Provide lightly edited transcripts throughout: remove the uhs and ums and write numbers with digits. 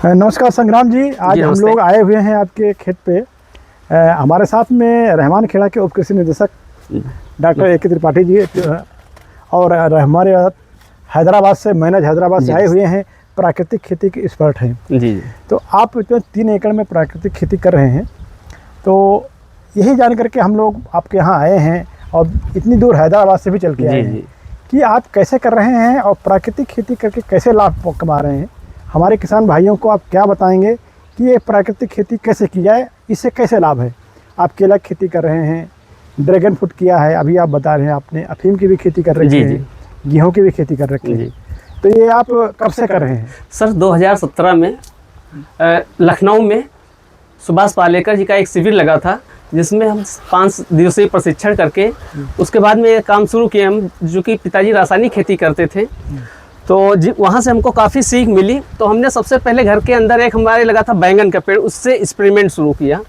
नमस्कार संग्राम जी, आज हम लोग आए हुए हैं आपके खेत पे। हमारे साथ में रहमान खेड़ा के उप कृषि निदेशक डॉक्टर ए के त्रिपाठी जी और हमारे हैदराबाद से हैदराबाद से आए हुए हैं, प्राकृतिक खेती के एक्सपर्ट हैं जी। तो आप 3 एकड़ में प्राकृतिक खेती कर रहे हैं, तो यही जान करके हम लोग आपके यहाँ आए हैं और इतनी दूर हैदराबाद से भी चल के आए हैं कि आप कैसे कर रहे हैं और प्राकृतिक खेती करके कैसे लाभ कमा रहे हैं। हमारे किसान भाइयों को आप क्या बताएंगे कि ये प्राकृतिक खेती कैसे की जाए, इससे कैसे लाभ है। आप केला की खेती कर रहे हैं, ड्रैगन फ्रूट किया है, अभी आप बता रहे हैं आपने अफीम की भी खेती कर रखी है, गेहूं की भी खेती कर रखी है। तो ये आप कब से कर रहे हैं? सर 2017 में लखनऊ में सुभाष पालेकर जी का एक शिविर लगा था, जिसमें हम 5 दिवसीय प्रशिक्षण करके उसके बाद में ये काम शुरू किए हम, जो कि पिताजी रासायनिक खेती करते थे। तो वहाँ से हमको काफ़ी सीख मिली। तो हमने सबसे पहले घर के अंदर एक हमारे लगा था बैंगन का पेड़, उससे एक्सपेरिमेंट शुरू किया,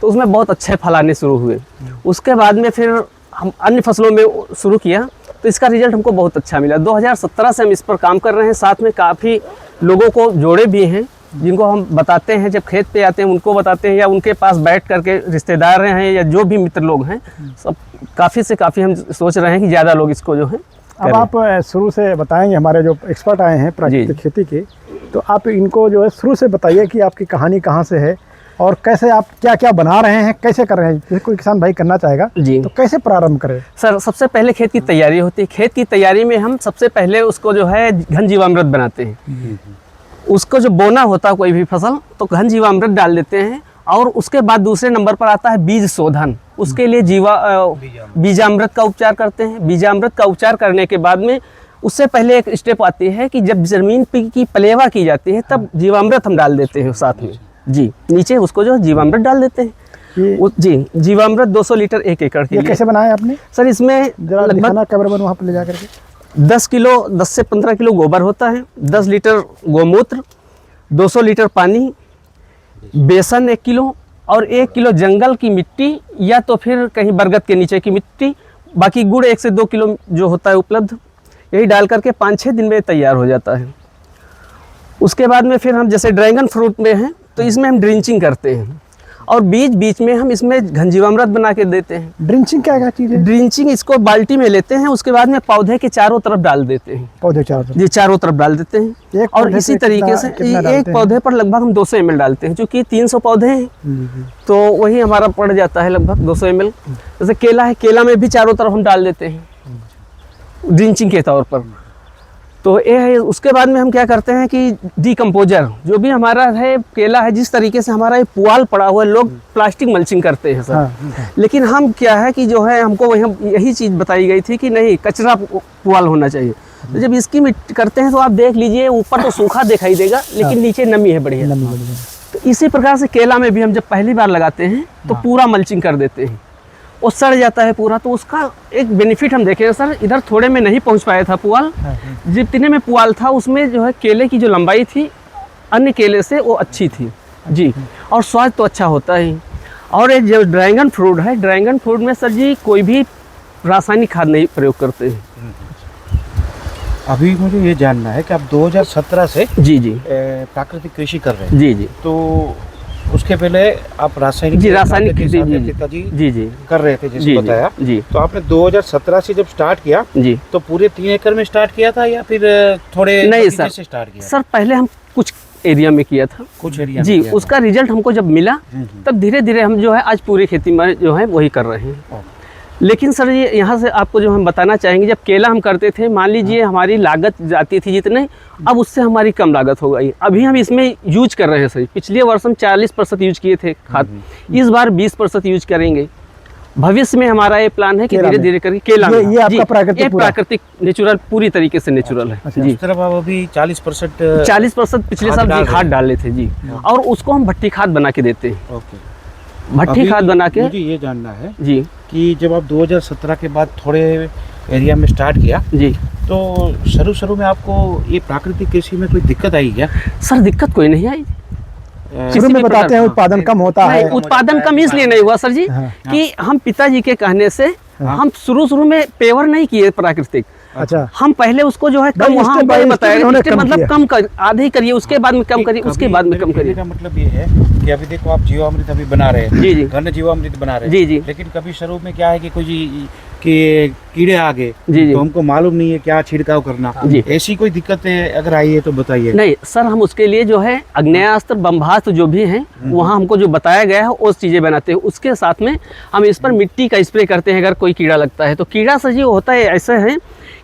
तो उसमें बहुत अच्छे फल आने शुरू हुए। उसके बाद में फिर हम अन्य फसलों में शुरू किया, तो इसका रिजल्ट हमको बहुत अच्छा मिला। 2017 से हम इस पर काम कर रहे हैं। साथ में काफ़ी लोगों को जोड़े भी हैं, जिनको हम बताते हैं, जब खेत पे आते हैं उनको बताते हैं, या उनके पास बैठ करके रिश्तेदार हैं या जो भी मित्र लोग हैं, सब काफ़ी से काफ़ी हम सोच रहे हैं कि ज़्यादा लोग इसको जो है। अब आप शुरू से बताएंगे, हमारे जो एक्सपर्ट आए हैं प्राकृतिक खेती के, तो आप इनको जो है शुरू से बताइए कि आपकी कहानी कहाँ से है और कैसे आप क्या क्या बना रहे हैं, कैसे कर रहे हैं। जैसे कोई किसान भाई करना चाहेगा तो कैसे प्रारंभ करें? सर सबसे पहले खेत की तैयारी होती है। खेत की तैयारी में हम सबसे पहले उसको जो है घन जीवामृत बनाते हैं। उसको जो बोना होता है कोई भी फसल, तो घन जीवामृत डाल देते हैं। और उसके बाद दूसरे नंबर पर आता है बीज शोधन। उसके लिए बीजामृत का उपचार करते हैं। बीजामृत का उपचार करने के बाद में उससे पहले एक स्टेप आती है कि जब जमीन की पलेवा की जाती है, तब जीवामृत हम डाल देते हैं साथ में जी। नीचे उसको जो जीवामृत डाल देते हैं जी। जीवामृत 200 लीटर 1 एकड़ के लिए। कैसे बनाया आपने? सर इसमें लगभग वहाँ पर ले जा करके 10 से 15 किलो गोबर होता है, 10 लीटर गोमूत्र, 200 लीटर पानी, बेसन 1 किलो और 1 किलो जंगल की मिट्टी या तो फिर कहीं बरगद के नीचे की मिट्टी, बाकी गुड़ 1 से 2 किलो जो होता है उपलब्ध। यही डाल करके 5-6 दिन में तैयार हो जाता है। उसके बाद में फिर हम जैसे ड्रैगन फ्रूट में हैं, तो इसमें हम ड्रिंचिंग करते हैं और बीच बीच में हम इसमें घन जीवामृत बना के देते हैं। ड्रिंचिंग क्या चीज़ है? ड्रिंचिंग इसको बाल्टी में लेते हैं, उसके बाद में पौधे के चारों तरफ डाल देते हैं। पौधे चारों तरफ? जी, चारों तरफ डाल देते हैं। और इसी तरीके से एक पौधे पर लगभग हम 200 ml डालते हैं, क्योंकि 300 पौधे हैं तो वही हमारा पड़ जाता है लगभग 200 ml। जैसे केला है, केला में भी चारों तरफ हम डाल देते हैं ड्रिंचिंग के तौर पर। तो ये है। उसके बाद में हम क्या करते हैं कि डीकम्पोजर जो भी हमारा है केला है, जिस तरीके से हमारा ये पुआल पड़ा हुआ है, लोग प्लास्टिक मल्चिंग करते हैं सर। लेकिन हम क्या है कि जो है हमको यही चीज़ बताई गई थी कि नहीं, कचरा पुआल होना चाहिए। तो जब इसकी मिट्टी करते हैं तो आप देख लीजिए, ऊपर तो सूखा दिखाई देगा लेकिन नीचे नमी है बढ़िया। तो इसी प्रकार से केला में भी हम जब पहली बार लगाते हैं तो पूरा मल्चिंग कर देते हैं, वो सड़ जाता है पूरा। तो उसका एक बेनिफिट हम देखें सर, इधर थोड़े में नहीं पहुंच पाया था पुआल, जितने में पुआल था उसमें जो है केले की जो लंबाई थी अन्य केले से वो अच्छी थी जी, और स्वाद तो अच्छा होता ही। और ये जो ड्रैगन फ्रूट है, ड्रैगन फ्रूट में सर जी कोई भी रासायनिक खाद नहीं प्रयोग करते हैं। अभी मुझे ये जानना है कि आप 2017 से जी प्राकृतिक कृषि कर रहे हैं जी। तो उसके पहले आप रासायनिक पिताजी जी कर रहे थे जैसे बताया जी। तो आपने 2017 से जब स्टार्ट किया जी, तो पूरे 3 एकड़ में स्टार्ट किया था या फिर थोड़े नहीं सर से स्टार्ट किया? सर पहले हम कुछ एरिया में किया था, कुछ एरिया जी। उसका रिजल्ट हमको जब मिला तब धीरे धीरे हम जो है आज पूरी खेती में जो है वही कर रहे हैं। लेकिन सर ये यहाँ से आपको जो हम बताना चाहेंगे, जब केला हम करते थे, मान लीजिए हमारी लागत जाती थी जितने, अब उससे हमारी कम लागत हो गई। अभी हम इसमें यूज कर रहे हैं सर। पिछले वर्ष हम 40% यूज किए थे खाद, इस बार 20% यूज करेंगे। भविष्य में हमारा ये प्लान है कि धीरे धीरे करके केला ये आपका प्राकृतिक नेचुरल पूरी तरीके से नेचुरल है जी। इस तरफ आप अभी 40% पिछले साल खाद डाले थे जी, और उसको हम भट्टी खाद बना के देते हैं। भट्टी खाद बना के। मुझे ये जानना है जी कि जब आप 2017 के बाद थोड़े एरिया में स्टार्ट किया जी, तो शुरू में आपको ये प्राकृतिक कृषि में कोई दिक्कत आई क्या? सर दिक्कत कोई नहीं आई। शुरू में बताते हैं उत्पादन कम होता है। उत्पादन कम इसलिए नहीं हुआ सर जी कि हम पिताजी के कहने से हम शुरू में पेवर नहीं किए प्राकृतिक, अच्छा। हम पहले उसको जो है कम भाई, वहाँ step by step बताया इन्होंने कम मतलब किया। कम कर, आधे ही करिए, उसके बाद में कम करिए, उसके बाद में कम करिए। का मतलब ये है कि अभी देखो आप जीवामृत अभी बना रहे हैं, जी जी घन जीवामृत बना रहे हैं, जी जी लेकिन कभी शुरू में क्या है कि कोई कि कीड़े आ गए जी जी तो हमको मालूम नहीं है क्या छिड़काव करना। जी। ऐसी कोई दिक्कतें अगर आई है तो बताइए। नहीं सर, हम उसके लिए जो है आग्नेयास्त्र बम्भास्त्र जो भी हैं वहाँ हमको जो बताया गया है वो चीज़ें बनाते हैं। उसके साथ में हम इस पर मिट्टी का स्प्रे करते हैं अगर कोई कीड़ा लगता है तो। कीड़ा सजीव होता है ऐसा है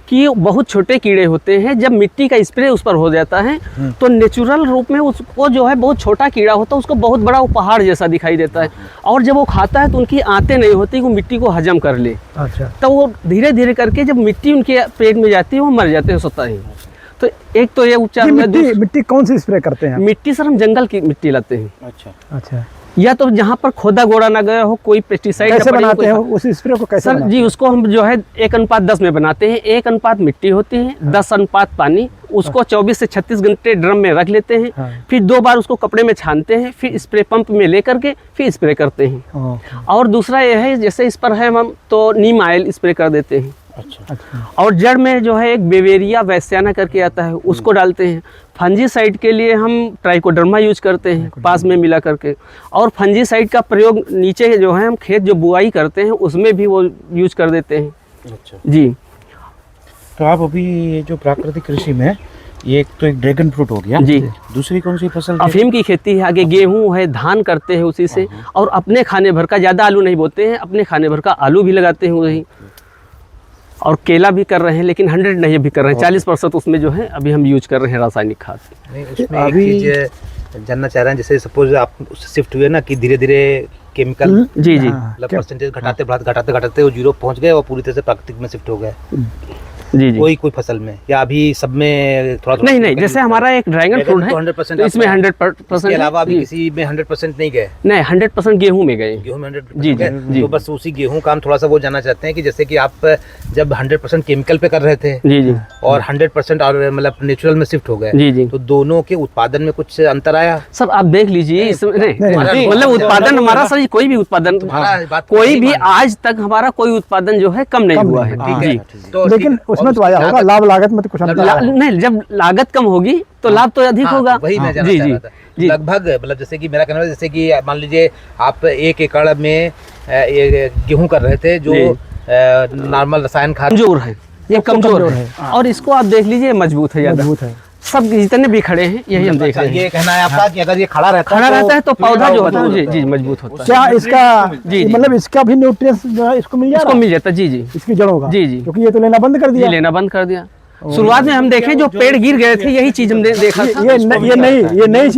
कि बहुत छोटे कीड़े होते हैं, जब मिट्टी का स्प्रे उस पर हो जाता है तो नेचुरल रूप में उसको जो है बहुत छोटा कीड़ा होता है, उसको बहुत बड़ा वो पहाड़ जैसा दिखाई देता है, और जब वो खाता है तो उनकी आंतें नहीं होती, वो मिट्टी को हजम कर ले। अच्छा। तो वो धीरे धीरे करके जब मिट्टी उनके पेट में जाती है वो मर जाते हैं स्वतः ही। तो एक तो ये उपचार हुआ। मिट्टी कौन सी स्प्रे करते हैं? मिट्टी सर हम जंगल की मिट्टी लाते हैं, अच्छा अच्छा। या तो जहाँ पर खोदा गोड़ा ना गया हो, कोई पेस्टिसाइड कैसे बनाते हैं उस स्प्रे को? कैसे सर बनाते जी उसको हम जो है 1:10 में बनाते हैं। 1 मिट्टी होती है, 10 पानी। उसको 24 से 36 घंटे ड्रम में रख लेते हैं, हाँ। फिर 2 बार उसको कपड़े में छानते हैं, फिर स्प्रे पंप में ले करके फिर स्प्रे करते हैं। हैं? और दूसरा ये है जैसे इस पर है हम तो नीम ऑयल स्प्रे कर देते हैं। अच्छा अच्छा। और जड़ में जो है एक बेवेरिया वैस्याना करके आता है उसको डालते हैं। फंजीसाइड के लिए हम ट्राइकोडर्मा यूज करते हैं पास में मिला करके। और फंजीसाइड का प्रयोग नीचे जो है हम खेत जो बुआई करते हैं उसमें भी वो यूज कर देते हैं। अच्छा। जी तो आप अभी ये जो प्राकृतिक कृषि में ये एक तो एक ड्रैगन फ्रूट हो गया जी। दूसरी कौन सी फसल थी? अफीम की खेती है, आगे गेहूं है, धान करते हैं उसी से, और अपने खाने भर का, ज़्यादा आलू नहीं बोते हैं, अपने खाने भर का आलू भी लगाते हैं वही। और केला भी कर रहे हैं, लेकिन 100 नहीं अभी कर रहे हैं, 40% उसमें जो है अभी हम यूज कर रहे हैं रासायनिक खाद। नहीं, उसमें एक चीज जानना चाह रहे हैं, जैसे सपोज आप उससे शिफ्ट हुए ना कि धीरे धीरे केमिकल जी जी मतलब परसेंटेज घटाते घटाते वो 0 पहुंच गए और पूरी तरह से प्राकृतिक में शिफ्ट हो गए। जी जी। कोई फसल में या अभी सब में थोड़ा नहीं नहीं, जैसे हमारा एक ड्रैगन फ्रूट है 100% तो इसमें 100% के अलावा अभी जी। किसी में 100% नहीं गए, नहीं 100% गेहूं में गए। गेहूं में 100% जी, गए। जी। तो बस उसी गेहूं का हम थोड़ा सा वो जानना चाहते हैं कि जैसे कि आप जब 100% केमिकल पे कर रहे थे जी जी और 100% और मतलब नेचुरल में शिफ्ट हो गए, जी जी। तो दोनों के उत्पादन में कुछ अंतर आया? सर आप देख लीजिए इसमें नहीं, मतलब उत्पादन हमारा सर कोई भी उत्पादन बात कोई नहीं भी मानी। आज तक हमारा कोई उत्पादन जो है कम नहीं कम हुआ नहीं है। हुआ। जी तो लेकिन ठीक है। उसमें और तो आया उसकी होगा लाभ लागत में तो कुछ अंतर आया। नहीं, जब लागत कम होगी तो लाभ तो अधिक हाँ, होगा। वही मैं जानना जी चाह जी रहा था। जी। लगभग मतलब जैसे कि मेरा कहना है, जैसे कि मान लीजिए आप 1 एकड़ में ये गेहूं कर रहे थे जो जी। नॉर्मल रसायन खाद कमजोर है, ये कमजोर कमजोर है। और इसको आप देख लीजिए मजबूत है ज्यादा। मजबूत है। सब जितने भी खड़े हैं यही हम देख रहे हैं। ये कहना है आपका कि अगर ये खड़ा रहता है तो पौधा जो होता है जी जी मजबूत होता है। क्या इसका जी, जी। मतलब इसका भी न्यूट्रिएंट्स जो है इसको मिल जा इसको रहा है? मिल जाता है जी जी इसकी जड़ों का? जी, जी। क्योंकि ये तो लेना बंद कर ये दिया। लेना बंद कर दिया। शुरुआत में हम देखें जो पेड़ गिर गए थे यही चीज हम देखा था। ये नई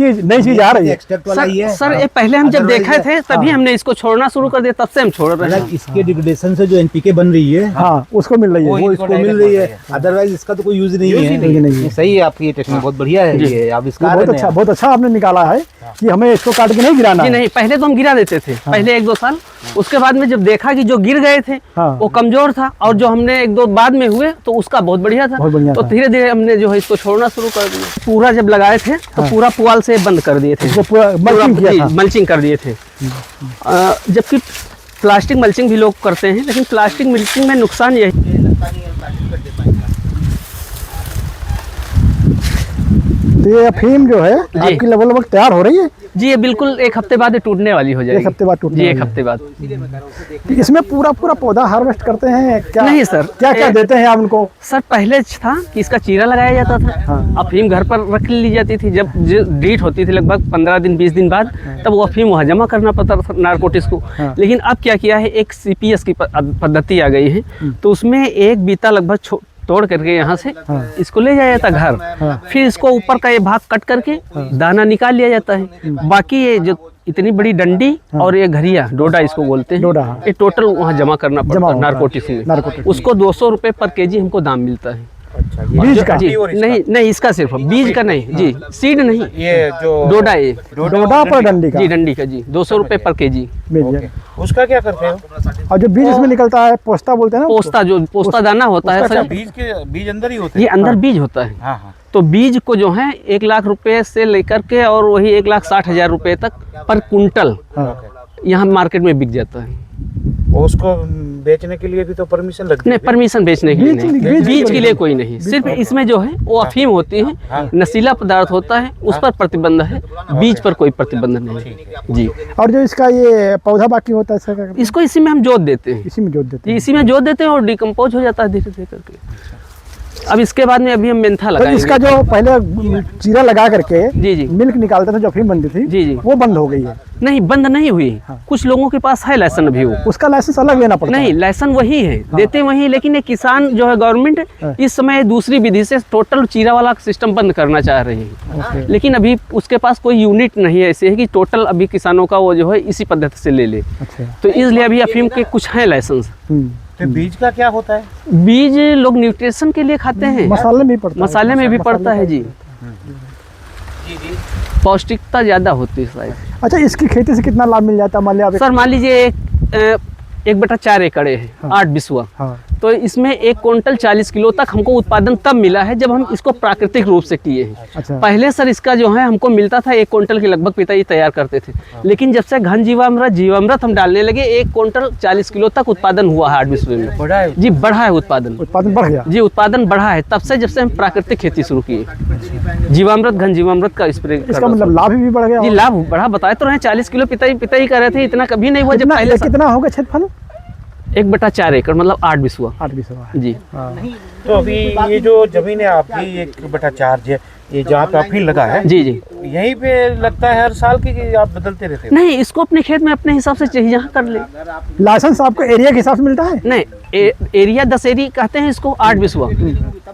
चीज आ रही है। एक्सट्रैक्ट वाला ही है। सर ये पहले हम जब देखे थे तभी हमने इसको छोड़ना शुरू कर दिया, तब से हम छोड़ रहे हैं। इसके डिग्रेडेशन से जो एनपीके बन रही है हाँ उसको मिल रही है। वो इसको मिल रही है, अदरवाइज इसका तो कोई यूज नहीं है। नहीं है। सही है, आपकी ये टेक्निक बहुत बढ़िया है। ये आविष्कार बहुत अच्छा आपने निकाला है कि हमें इसको काट के नहीं गिराना जी है। नहीं, पहले तो हम गिरा देते थे पहले 1-2 साल। उसके बाद में जब देखा कि जो गिर गए थे हाँ। वो कमजोर था, और जो हमने 1-2 बाद में हुए तो उसका बहुत बढ़िया था। बहुत बढ़िया तो था। धीरे धीरे हमने जो है इसको छोड़ना शुरू कर दिया। पूरा जब लगाए थे तो पूरा पुआल से बंद कर दिए थे, इसको पूरा मल्चिंग किया था। मल्चिंग कर दिए थे। जबकि प्लास्टिक मल्चिंग भी लोग करते हैं, लेकिन प्लास्टिक मल्चिंग में नुकसान यही। तो ये अफीम जो है आपकी लगभग तैयार हो रही है। जी ये बिल्कुल 1 हफ्ते बाद ये टूटने वाली हो जाएगी। 1 हफ्ते बाद टूटने जी वाली 1 हफ्ते बाद। तो इसमें पूरा पौधा हार्वेस्ट करते हैं क्या? नहीं सर, क्या देते हैं आप उनको? सर पहले था कि इसका चीरा लगाया जाता था, अफीम घर पर रख ली जाती थी। जब डीट होती थी लगभग 15 दिन 20 दिन बाद, तब वो अफीम वहाँ जमा करना पड़ता था नारकोटिक्स को। लेकिन अब क्या किया है, एक CPS की पद्धति आ गई है, तो उसमें एक बीता लगभग तोड़ करके यहाँ से इसको ले जाया जाता घर। फिर इसको ऊपर का ये भाग कट करके दाना निकाल लिया जाता है। बाकी ये जो इतनी बड़ी डंडी और ये घरिया डोडा इसको बोलते हैं, डोडा, हाँ। ये टोटल वहाँ जमा करना पड़ता है होता है। नारकोटिक्स में। नारकोटिक्स। उसको 200 रुपये पर केजी हमको दाम मिलता है। बीज का? जी नहीं इसका सिर्फ बीज का नहीं जी, सीड नहीं, ये जो डोडा ये डोडा पर डंडी का? जी डंडी का जी 200 रुपये पर केजी। उसका क्या करते हो? और जो बीज इसमें निकलता है पोस्ता बोलते हैं ना? पोस्ता दाना होता है सर, बीज अंदर ही होते ये हैं? अंदर बीज होता है। हाँ। तो बीज को जो है 1 लाख रुपए से लेकर के और वही 1,60,000 रुपए तक पर कुंटल यहाँ मार्केट में बिक जाता है। और उसको बेचने के लिए भी तो परमिशन लगती नहीं, है। परमिशन बेचने के लिए बीज- नहीं, बीज- बीज के लिए कोई नहीं। सिर्फ इसमें जो है वो अफीम होती है, नशीला पदार्थ होता है, उस पर प्रतिबंध है, बीज पर कोई प्रतिबंध नहीं है जी। और जो इसका ये पौधा बाकी होता है इसका क्या करते हैं? इसको इसी में हम जोत देते हैं, इसी में जोत देते जी हैं। इसी में जोत देते हैं और डिकम्पोज हो जाता है धीरे धीरे करके। अब इसके बाद में अभी हम मेंथा तो लगाएंगे। इसका जो पहले चीरा लगा करके जी जी मिल्क निकालते थे जो अफीम बनती थी, जी जी वो बंद हो गई है। नहीं, बंद नहीं हुई। कुछ लोगों के पास है लाइसेंस अभी वो, उसका लाइसेंस अलग लेना पड़ता नहीं है। लाइसेंस वही है, देते वही, लेकिन ये किसान जो है गवर्नमेंट इस समय दूसरी विधि से टोटल चीरा वाला सिस्टम बंद करना चाह रही है, लेकिन अभी उसके पास कोई यूनिट नहीं है ऐसे है कि टोटल अभी किसानों का वो जो है इसी पद्धति से ले ले। अच्छा। तो इसलिए अभी अफीम के कुछ हैं लाइसेंस। तो बीज का क्या होता है? बीज लोग न्यूट्रिशन के लिए खाते हैं, मसाले में भी पड़ता है। मसाले में भी पड़ता है जी, पौष्टिकता ज़्यादा होती है शायद। अच्छा, इसकी खेती से कितना लाभ मिल जाता है? मान लिया आप सर मान लीजिए 1/4 एकड़ है, 8 बिस्वा, हाँ। तो इसमें 1 क्विंटल 40 किलो तक हमको उत्पादन तब मिला है जब हम इसको प्राकृतिक रूप से किए हैं। अच्छा। पहले सर इसका जो है हमको मिलता था 1 क्विंटल के लगभग पिताजी तैयार करते थे, लेकिन जब से घन जीवामृत हम डालने लगे 1 क्विंटल 40 किलो तक उत्पादन हुआ है 8 बिस्वे में। बड़ा है। जी बढ़ा है उत्पादन बढ़ गया। जी, उत्पादन बढ़ा है तब से जब से हम प्राकृतिक खेती शुरू किए, जीवामृत घन जीवामृत का स्प्रे। इसका मतलब लाभ भी बढ़ गया। जी लाभ बढ़ा, बताए तो रहे 40 किलो पिताजी कह रहे थे, इतना कभी नहीं हुआ जब पहले कितना होगा क्षेत्रफल? 1/4 एकड़ मतलब 8 बिस्वा 8 बिस्वा। जी। तो अभी ये जो जमीन है आपकी 1/4 है, ये जहाँ पे अफीम लगा है, जी जी यहीं पे लगता है हर साल की आप बदलते रहते हैं? नहीं, इसको अपने खेत में अपने हिसाब से चाहिए जहाँ कर ले। लाइसेंस आपको एरिया के हिसाब से मिलता है? नहीं, एरिया 10 एरिया कहते हैं इसको, 8 बिस्वा।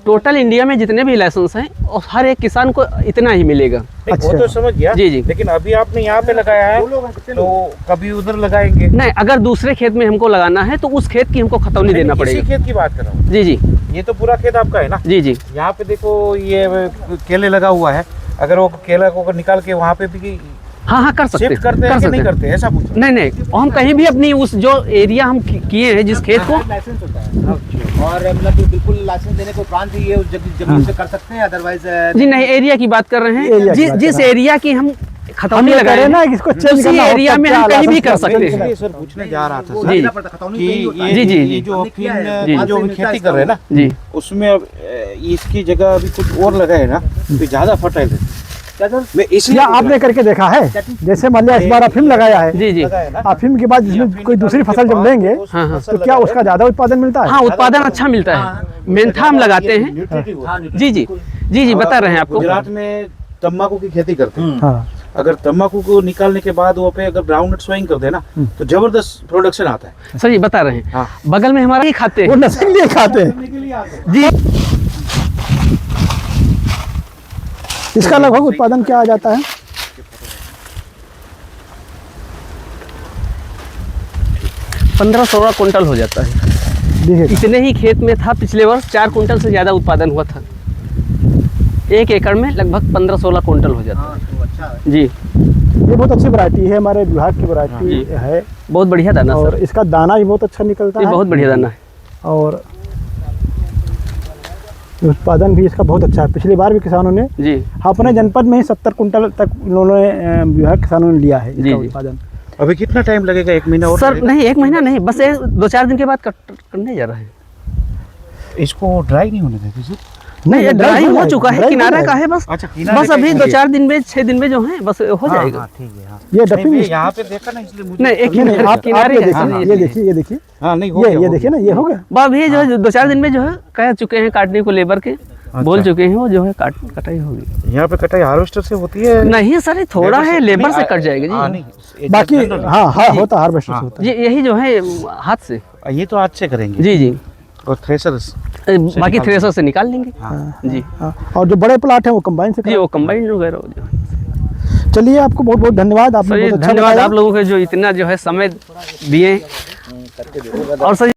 टोटल इंडिया में जितने भी लाइसेंस हैं और हर एक किसान को इतना ही मिलेगा। वो तो समझ गया। जी जी। लेकिन अभी आपने यहाँ पे लगाया है तो कभी उधर लगाएंगे? नहीं, अगर दूसरे खेत में हमको लगाना है तो उस खेत की हमको खतौनी देना इसी पड़ेगा। खेत की बात कर रहा हूँ। जी जी ये तो पूरा खेत आपका है ना? जी जी। यहाँ पे देखो ये केले लगा हुआ है, अगर वो केला को निकाल के वहाँ पे भी हाँ कर सकते शिफ्ट करते हैं कि नहीं करते, ऐसा पूछ रहा नहीं नहीं, हम कहीं भी अपनी उस जो एरिया हम किए हैं जिस खेत को, लाइसेंस होता है और मतलब बिल्कुल लाइसेंस देने को उपरांत ही ये उस जमीन से कर सकते हैं, अदरवाइज जी नहीं, एरिया की बात कर रहे हैं, जिस एरिया की हम खतौनी लगा रहे हैं ना, इसको चेंज उसी करना हो, एरिया में हम क्या कहीं भी लाइसेंस कर सकते चेंज हैं। है। सर पूछने जा रहा था जी सर जी कि जी, जी, ये जो किया है, अफीम जो हम खेती कर रहे हैं ना, जी उसमें अब इसकी जगह अभी कुछ और लगा है ना, तो ज्यादा फर्टाइल है। मैं इसलिए या आपने करके देखा है? जैसे मान लिया इस बार अफीम लगाया है, जी जी अफीम के बाद इसमें कोई दूसरी फसल जब लेंगे हाँ, हाँ। तो क्या उसका ज्यादा उत्पादन मिलता है? हाँ, उत्पादन अच्छा मिलता है। मेंथा हम लगाते हैं। जी जी जी जी, बता रहे हैं आपको। गुजरात में तम्बाकू की खेती करते हैं। हाँ। अगर तम्बाकू को निकालने के बाद वो पे अगर ग्राउंड नट सोइंग कर देना तो जबरदस्त प्रोडक्शन आता है। सर जी बता रहे हैं, हाँ। बगल में हमारा ही खाते वो हैं नस्ल लिए खाते हैं जी। इसका लगभग उत्पादन क्या आ जाता है? 15-16 क्विंटल हो जाता है। देखिए इतने ही खेत में था पिछले वर्ष 4 क्विंटल से ज़्यादा उत्पादन हुआ था। 1 एकड़ में लगभग 15-16 क्विंटल हो जाता है जी। ये बहुत अच्छी वैरायटी है, हमारे विभाग की वैरायटी जी। है बहुत बढ़िया दाना और सर, इसका दाना भी बहुत अच्छा निकलता ये है बहुत बढ़िया दाना है। और उत्पादन भी इसका बहुत अच्छा है। पिछली बार भी किसानों ने जी अपने जनपद में ही 70 कुंटल तक उन्होंने विभाग किसानों ने लिया है जी, इसका जी। उत्पादन। अभी कितना टाइम लगेगा? 1 महीना और सर लगेगा? नहीं, 1 महीना नहीं, बस 2-4 दिन के बाद करने जा रहे हैं। इसको ड्राई नहीं होने देते सर? नहीं, ये ड्राई हो चुका है, ड्राई किनारा हो का है बस। अच्छा, किनारे बस का अभी ही 2-4 दिन में 6 दिन में जो है बस हो जाएगा। हाँ, ठीक है। हाँ। ये नहीं, डफिंग मैं यहाँ पे देखा ना इसलिए मुझे नहीं, एक नहीं, नहीं, आप किनारे ये का देखिए, है। ये देखिए, ये देखिए, हाँ नहीं हो ये गया, देखिए ना, ये हो गया। बस अभी जो है 2-4 दिन में जो है कह चुके हैं काटने को, लेबर के बोल चुके हैं, वो जो है कटाई होगी। यहाँ पे कटाई हार्वेस्टर से होती है? नहीं सर, ये थोड़ा है, लेबर से कट जाएगा हाँ, जी। नहीं, बाकी जनरल है। हाँ हाँ होता हार्वेस्टर से होता है। ये यही जो है हाथ से। ये तो आज से करेंगे जी जी, और थ्रेशर बाकी थ्रेसर से निकाल लेंगे जी। हाँ, और जो बड़े प्लाट हैं वो कंबाइन से जी वो कंबाइंड वगैरह हो जाए। चलिए, आपको बहुत बहुत धन्यवाद, आपने सर बहुत अच्छा धन्यवाद बताया। आप लोगों के जो इतना जो है समय दिए। और सर